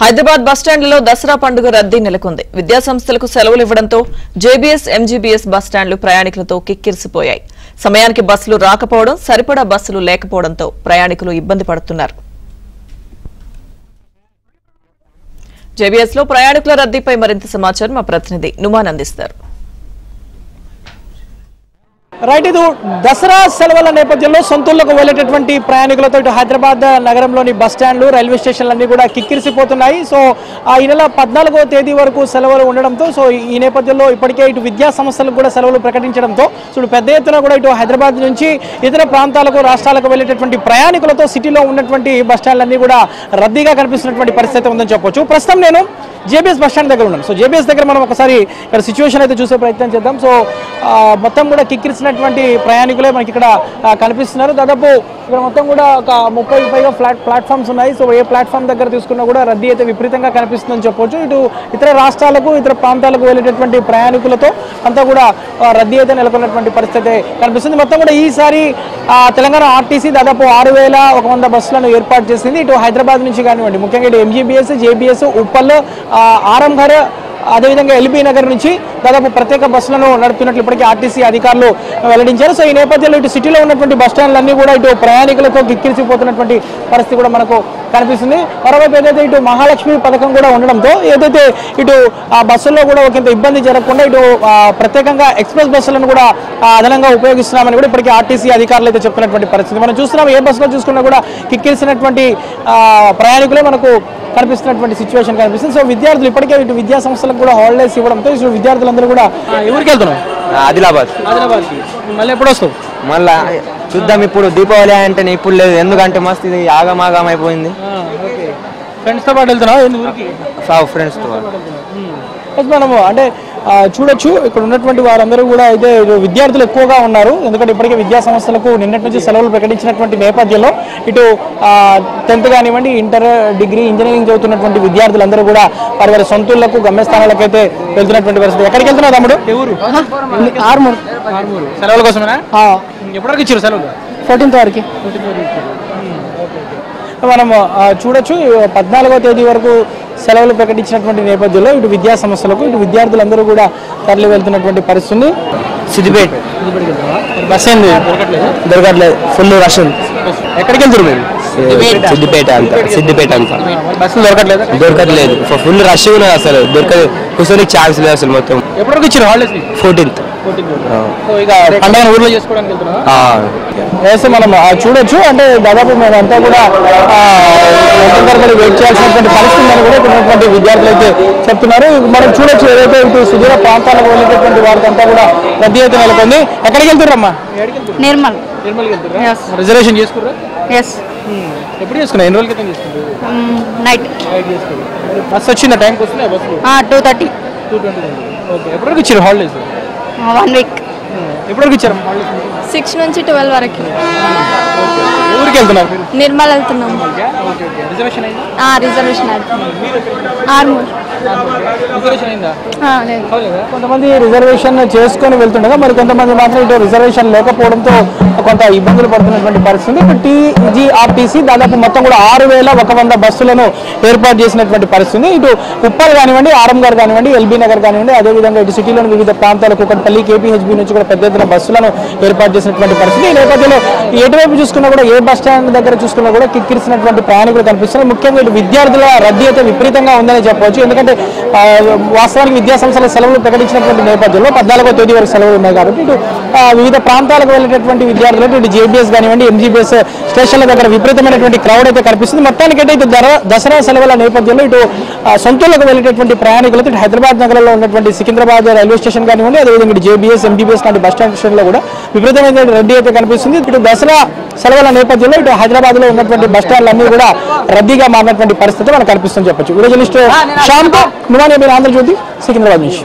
హైదరాబాద్ బస్టాండ్లలో దసరా పండుగ రద్దీ నెలకొంది. విద్యాసంస్థలకు సెలవులు ఇవ్వడంతో జేబీఎస్, ఎంజీబీఎస్ బస్టాండ్లు ప్రయాణికులతో కిక్కిరిసిపోయాయి. సమయానికి బస్సులు రాకపోవడం, సరిపడా బస్సులు లేకపోవడంతో ప్రయాణికులు ఇబ్బంది పడుతున్నారు. జేబీఎస్ లో ప్రయాణికుల రద్దీపై మరింత సమాచారం మా ప్రతినిధి నుమాన్ అందిస్తారు. రైట్, ఇది దసరా సెలవుల నేపథ్యంలో సొంతూళ్లకు వెళ్లేటటువంటి ప్రయాణికులతో ఇటు హైదరాబాద్ నగరంలోని బస్టాండ్లు, రైల్వే స్టేషన్లన్నీ కూడా కిక్కిరిసిపోతున్నాయి. సో ఈ నెల 14వ తేదీ వరకు సెలవులు ఉండడంతో ఈ నేపథ్యంలో ఇప్పటికే ఇటు విద్యా సంస్థలకు కూడా సెలవులు ప్రకటించడంతో పెద్ద ఎత్తున కూడా ఇటు హైదరాబాద్ నుంచి ఇతర ప్రాంతాలకు, రాష్ట్రాలకు వెళ్లేటటువంటి ప్రయాణికులతో సిటీలో ఉన్నటువంటి బస్టాండ్లన్నీ కూడా రద్దీగా కనిపిస్తున్నటువంటి పరిస్థితి ఉందని చెప్పొచ్చు. ప్రస్తుతం నేను జేబీఎస్ బస్టాండ్ దగ్గర ఉన్నాను. సో జేబీఎస్ దగ్గర మనం ఒకసారి ఇక్కడ సిచ్యువేషన్ అయితే చూసే ప్రయత్నం చేద్దాం. సో మొత్తం కూడా కిక్కిరిసినటువంటి ప్రయాణికులే మనకి ఇక్కడ కనిపిస్తున్నారు. దాదాపు ఇక్కడ మొత్తం కూడా ఒక 30కి పైగా ప్లాట్ఫామ్స్ ఉన్నాయి. సో ఏ ప్లాట్ఫామ్ దగ్గర తీసుకున్నా కూడా రద్దీ అయితే విపరీతంగా కనిపిస్తుందని చెప్పొచ్చు. ఇటు ఇతర రాష్ట్రాలకు, ఇతర ప్రాంతాలకు వెళ్ళేటటువంటి ప్రయాణికులతో అంతా కూడా రద్దీ అయితే నెలకొన్నటువంటి పరిస్థితి కనిపిస్తుంది. మొత్తం కూడా ఈసారి తెలంగాణ ఆర్టీసీ దాదాపు 6100 బస్సులను ఏర్పాటు చేసింది. ఇటు హైదరాబాద్ నుంచి కానివ్వండి, ముఖ్యంగా ఇటు ఎంజీబీఎస్, జేబీఎస్, ఉప్పల్, ఆరంఘర్, అదేవిధంగా ఎల్బీ నగర్ నుంచి దాదాపు ప్రత్యేక బస్సులను నడుపుతున్నట్లు ఇప్పటికీ ఆర్టీసీ అధికారులు వెల్లడించారు. సో ఈ నేపథ్యంలో ఇటు సిటీలో ఉన్నటువంటి బస్టాండ్లన్నీ కూడా ఇటు ప్రయాణికులతో కిక్కిరిసిపోతున్నటువంటి పరిస్థితి కూడా మనకు కనిపిస్తుంది. మరోవైపు ఏదైతే ఇటు మహాలక్ష్మి పథకం కూడా ఉండడంతో ఏదైతే ఇటు ఆ బస్సుల్లో కూడా ఒకంత ఇబ్బంది జరగకుండా ఇటు ప్రత్యేకంగా ఎక్స్ప్రెస్ బస్సులను కూడా అదనంగా ఉపయోగిస్తున్నామని కూడా ఇప్పటికీ ఆర్టీసీ అధికారులు అయితే చెప్తున్నటువంటి పరిస్థితి మనం చూస్తున్నాం. ఏ బస్సులో చూసుకున్నా కూడా కిక్కిరిసినటువంటి ప్రయాణికులే మనకు కనిపిస్తున్నటువంటి సిచ్యువేషన్ కనిపిస్తుంది. సో విద్యార్థులు ఇప్పటికే ఇటు విద్యా సంస్థలకు కూడా హాలిడేస్ ఇవ్వడంతో విద్యార్థులందరూ కూడా ఎవరికి వెళ్తున్నారు? ఆదిలాబాద్. మళ్ళీ ఎప్పుడు వస్తావు? మళ్ళీ చూద్దాం. ఇప్పుడు దీపావళి అంటే ఇప్పుడు లేదు, ఎందుకంటే మస్తు ఇది ఆగమాగం అయిపోయింది. ఫ్రెండ్స్తో పాటు వెళ్తున్నావు? ఫ్రెండ్స్తో మనము అంటే చూడొచ్చు, ఇక్కడ ఉన్నటువంటి వారందరూ కూడా అయితే విద్యార్థులు ఎక్కువగా ఉన్నారు. ఎందుకంటే ఇప్పటికే విద్యా సంస్థలకు నిన్నటి నుంచి సెలవులు ప్రకటించినటువంటి నేపథ్యంలో ఇటు 10th కానివ్వండి, ఇంటర్, డిగ్రీ, ఇంజనీరింగ్ చదువుతున్నటువంటి విద్యార్థులందరూ కూడా వారి సొంతూళ్లకు, గమ్యస్థానాలకు అయితే వెళ్తున్నటువంటి పరిస్థితి. ఎక్కడికి వెళ్తున్నావు తమ్ముడు? ఎవరు? ఆర్మూర్. సెలవుల కోసమేనా? ఎప్పటివరకు ఇచ్చారు సెలవులు? 14th వరకు. మనం చూడొచ్చు, 14వ తేదీ వరకు సెలవులు ప్రకటించినటువంటి నేపథ్యంలో ఇటు విద్యా సంస్థలకు ఇటు విద్యార్థులందరూ కూడా తరలి వెళ్తున్నటువంటి పరిస్థితి. సిద్దిపేట బస్ ఏంది దొరకట్లేదు, ఫుల్ రష్ ఉంది. ఎక్కడికి వెళ్తారు మీరు? సిద్దిపేట అంతా బస్సులు దొరకట్లేదు, ఫుల్ రష్ ఉన్నది. అసలు కూర్చొని ఛాన్స్ లేదు అసలు. మొత్తం ఎప్పటికి ఇచ్చారు హాలిడేస్? 14th. ఇక పండుగ ఊర్లో చేసుకోవడానికి వెళ్తున్నాం. మనం చూడొచ్చు, అంటే దాదాపు మేమంతా కూడా వెయిట్ చేయాల్సినటువంటి పరిస్థితి అని కూడా ఉన్నటువంటి విద్యార్థులు అయితే చెప్తున్నారు. మనం చూడొచ్చు, ఏదైతే ఇటు సుదూర ప్రాంతాలకు వెళ్ళేటటువంటి వారికంతా కూడా రద్దీ అయితే నెలకొంది. ఎక్కడికి వెళ్తున్నారమ్మా? నిర్మల్. రిజర్వేషన్ చేసుకున్నారా? ఎప్పుడు చేసుకున్నా? ఎన్ని రోజుల క్రితం చేసుకున్నారు? నైట్ చేసుకున్నారు. బస్ వచ్చిందా టైంకి? వస్తున్నాయి బస్సులు? 2:30. ఓకే. ఎప్పటికి ఇచ్చారు హాలిడేస్? 1 వీక్. ఎప్పటికి ఇచ్చారు హాలిడేస్? 6 నుంచి 12 వరకు. ఊరికి వెళ్తున్నారు? నిర్మల్ వెళ్తున్నాం. రిజర్వేషన్ అయిందా? రిజర్వేషన్ ఆర్మూర్. కొంతమంది రిజర్వేషన్ చేసుకొని వెళ్తుండగా మరి కొంతమంది మాత్రం ఇటు రిజర్వేషన్ లేకపోవడంతో కొంత ఇబ్బందులు పడుతున్నటువంటి పరిస్థితి. టీజీఆర్టీసీ దాదాపు మొత్తం కూడా 6100 బస్సులను ఏర్పాటు చేసినటువంటి పరిస్థితి. ఇటు ఉప్పల్ కానివ్వండి, ఆరంఘర్ కానివ్వండి, ఎల్బీ నగర్ కానివ్వండి, అదేవిధంగా ఇటు సిటీలోని వివిధ ప్రాంతాలకు కూకట్పల్లి, కేపీహెచ్బీ నుంచి కూడా పెద్ద ఎత్తున బస్సులను ఏర్పాటు చేసినటువంటి పరిస్థితి. ఈ నేపథ్యంలో ఎటువైపు చూసుకున్నా కూడా, ఏ బస్ స్టాండ్ దగ్గర చూసుకున్నా కూడా కిక్కిరిసినటువంటి ప్రయాణికులు కనిపిస్తున్నారు. ముఖ్యంగా ఇటు విద్యార్థుల రద్దీ అయితే విపరీతంగా ఉందని చెప్పవచ్చు. ఎందుకంటే వాస్తవానికి విద్యా సంస్థల సెలవులు ప్రకటించినటువంటి నేపథ్యంలో 14వ తేదీ వరకు సెలవులు ఉన్నాయి కాబట్టి ఇటు వివిధ ప్రాంతాలకు వెళ్ళేటటువంటి విద్యార్థులకు ఇటు జేబీఎస్ కానివ్వండి, ఎంజీబీఎస్ స్టేషన్ల దగ్గర విపరీతమైన క్రౌడ్ అయితే కనిపిస్తుంది. మొత్తానికైతే ఇటు దసరా సెలవుల నేపథ్యంలో ఇటు సొంతూళ్లకు వెళ్ళేటటువంటి ప్రయాణికులతో ఇటు హైదరాబాద్ నగరంలో ఉన్నటువంటి సికింద్రాబాద్ రైల్వే స్టేషన్ కానివ్వండి, అదేవిధంగా ఇటు జేబీఎస్, ఎంజీబీఎస్ లాంటి బస్ స్టేషన్లో కూడా విపరీతమైన రద్దీ అయితే కనిపిస్తుంది. ఇటు దసరా సెలవుల నేపథ్యంలో ఇటు హైదరాబాద్ లో ఉన్నటువంటి బస్ స్టాండ్లన్నీ కూడా రద్దీగా మారినటువంటి పరిస్థితి మనకు కనిపిస్తుందని చెప్పొచ్చు. వీడియో జర్నలిస్ట్ శ్యామ్ తో నుమాన్, ఆంధ్రజ్యోతి, సికింద్రాబాద్ నుంచి.